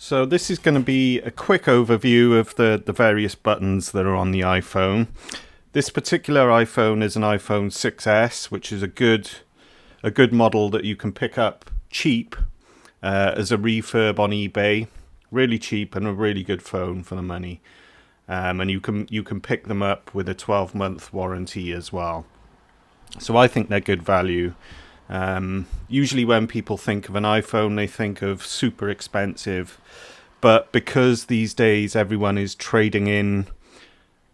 So this is going to be a quick overview of the various buttons that are on the iPhone. This particular iPhone is an iPhone 6S, which is a good model that you can pick up cheap as a refurb on eBay. Really cheap and a really good phone for the money. And you can pick them up with a 12-month warranty as well. So I think they're good value. Usually when people think of an iPhone, they think of super expensive. But because these days everyone is trading in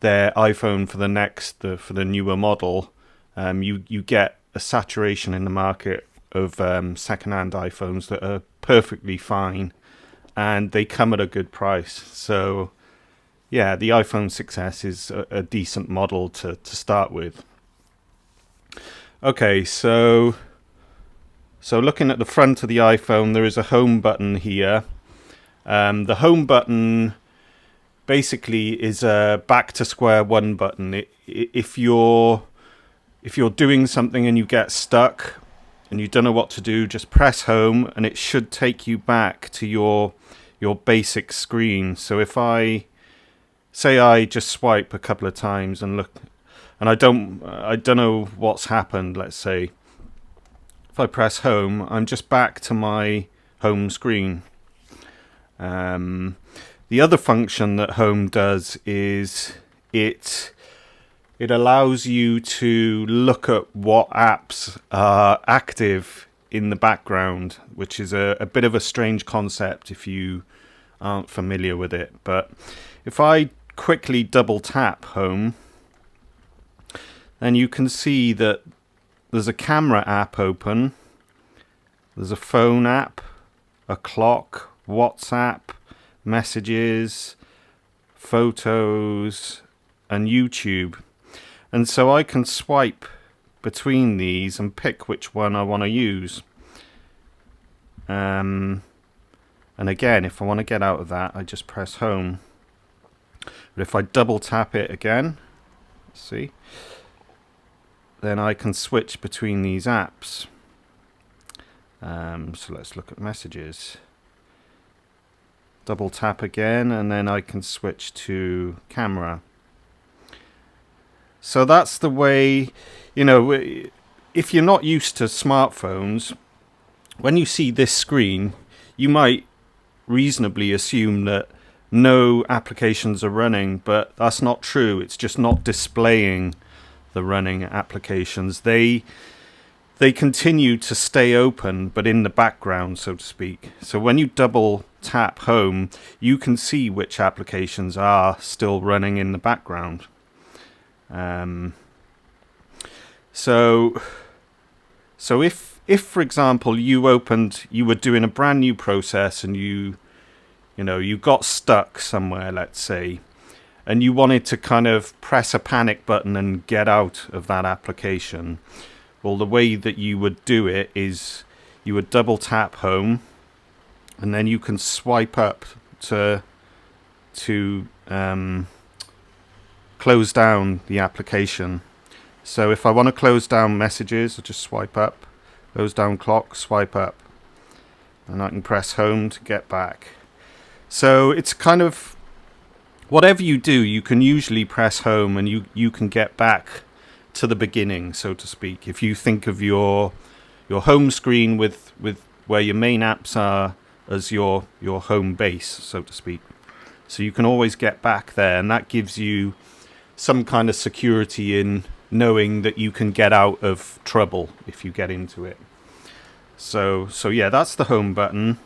their iPhone for the newer model, you get a saturation in the market of second-hand iPhones that are perfectly fine, and they come at a good price. So yeah, the iPhone 6S is a decent model to start with. Okay, so looking at the front of the iPhone, there is a home button here. The home button basically is a back to square one button. If you're doing something and you get stuck and you don't know what to do, just press home and it should take you back to your basic screen. So if I just swipe a couple of times and look, and I don't know what's happened, let's say. If I press home, I'm just back to my home screen. The other function that home does is it allows you to look at what apps are active in the background, which is a bit of a strange concept if you aren't familiar with it. But if I quickly double tap home, then you can see that there's a camera app open, there's a phone app, a clock, WhatsApp, messages, photos, and YouTube. And so I can swipe between these and pick which one I want to use. And again, if I want to get out of that, I just press home. But if I double tap it again, see, then I can switch between these apps. So let's look at messages. Double tap again, and then I can switch to camera. So that's the way, if you're not used to smartphones, when you see this screen, you might reasonably assume that no applications are running, but that's not true. It's just not displaying the running applications. They continue to stay open, but in the background, so to speak. So when you double tap home, you can see which applications are still running in the background. So if for example you were doing a brand new process and you got stuck somewhere, let's say, and you wanted to kind of press a panic button and get out of that application, well, the way that you would do it is you would double tap home, and then you can swipe up to close down the application. So if I want to close down messages, I just swipe up, close down clock, swipe up, and I can press home to get back. So it's kind of, whatever you do, you can usually press home and you can get back to the beginning, so to speak. If you think of your home screen with where your main apps are as your home base, so to speak. So you can always get back there, and that gives you some kind of security in knowing that you can get out of trouble if you get into it. So yeah, that's the home button.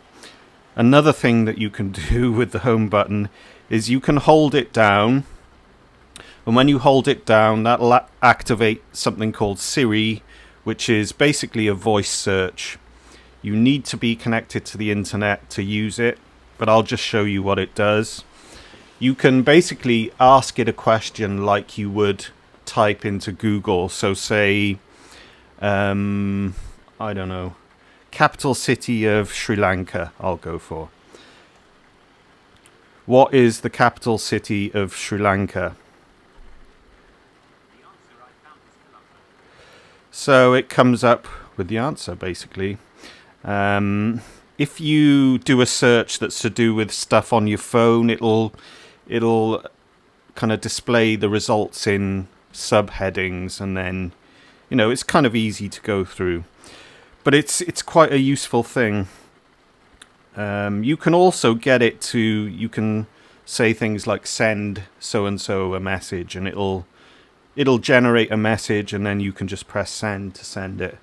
Another thing that you can do with the home button is you can hold it down, and when you hold it down, that'll activate something called Siri, which is basically a voice search. You need to be connected to the internet to use it, but I'll just show you what it does. You can basically ask it a question like you would type into Google. So say, I don't know, capital city of Sri Lanka, I'll go for. What is the capital city of Sri Lanka? So it comes up with the answer, basically. if you do a search that's to do with stuff on your phone, it'll kind of display the results in subheadings, and then it's kind of easy to go through. But it's quite a useful thing. You can also get it to, you can say things like send so and so a message, and it'll generate a message, and then you can just press send to send it.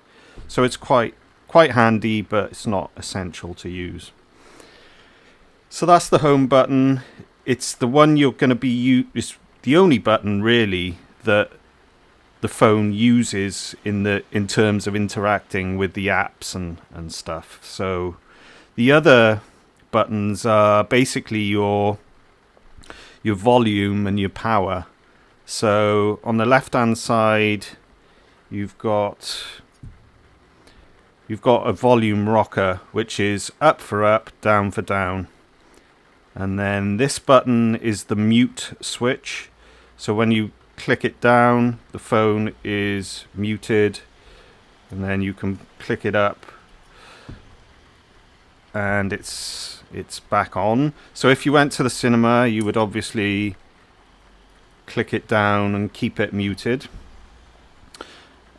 So it's quite handy, but it's not essential to use. So that's the home button. It's the one you're going to be it's the only button really that the phone uses in terms of interacting with the apps and stuff. So the other buttons are basically your volume and your power. So on the left hand side, you've got a volume rocker, which is up for up, down for down. And then this button is the mute switch. So when you click it down, the phone is muted, and then you can click it up and it's back on. So if you went to the cinema, you would obviously click it down and keep it muted.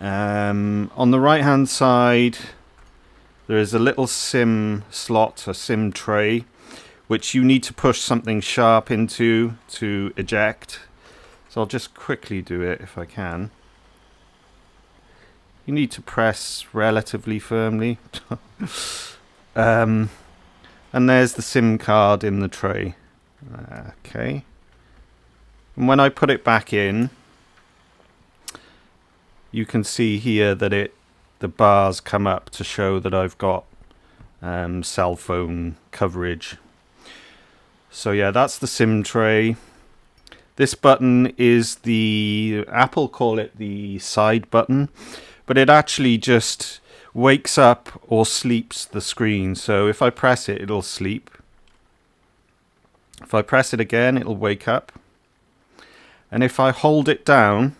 On the right hand side, there is a little SIM slot, a SIM tray, which you need to push something sharp into to eject. So I'll just quickly do it if I can. You need to press relatively firmly. And there's the SIM card in the tray. Okay. And when I put it back in, you can see here that the bars come up to show that I've got cell phone coverage. So yeah, that's the SIM tray. This button is Apple call it the side button, but it actually just wakes up or sleeps the screen. So if I press it, it'll sleep. If I press it again, it'll wake up. And if I hold it down,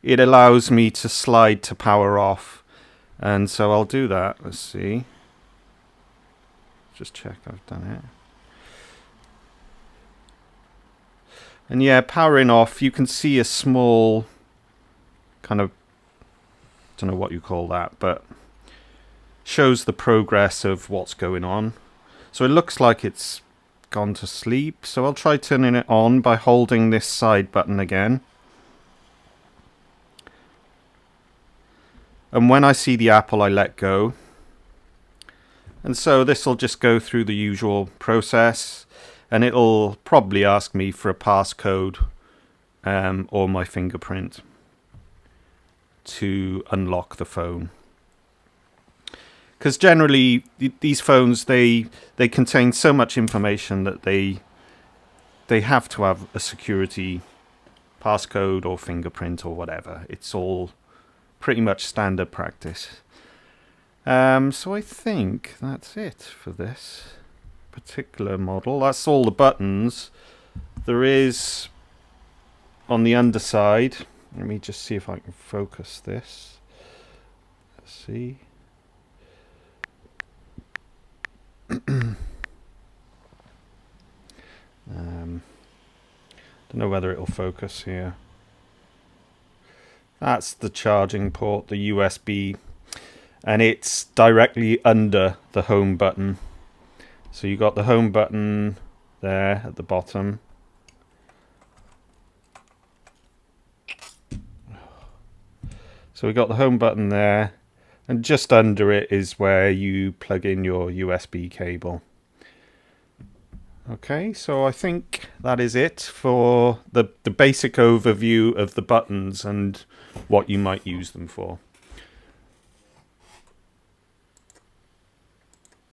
it allows me to slide to power off. And so I'll do that. Let's see. Just check I've done it. And yeah, powering off, you can see a small kind of, don't know what you call that, but shows the progress of what's going on. So it looks like it's gone to sleep. So I'll try turning it on by holding this side button again. And when I see the apple, I let go. And so this will just go through the usual process. And it'll probably ask me for a passcode or my fingerprint to unlock the phone. Because generally, these phones, they contain so much information that they have to have a security passcode or fingerprint or whatever. It's all pretty much standard practice. So I think that's it for this particular model. That's all the buttons. There is on the underside, let me just see if I can focus this. Let's see. Don't know whether it'll focus here. That's the charging port, the USB, and it's directly under the home button. So you got the home button there at the bottom. So we got the home button there, and just under it is where you plug in your USB cable. Okay, so I think that is it for the basic overview of the buttons and what you might use them for.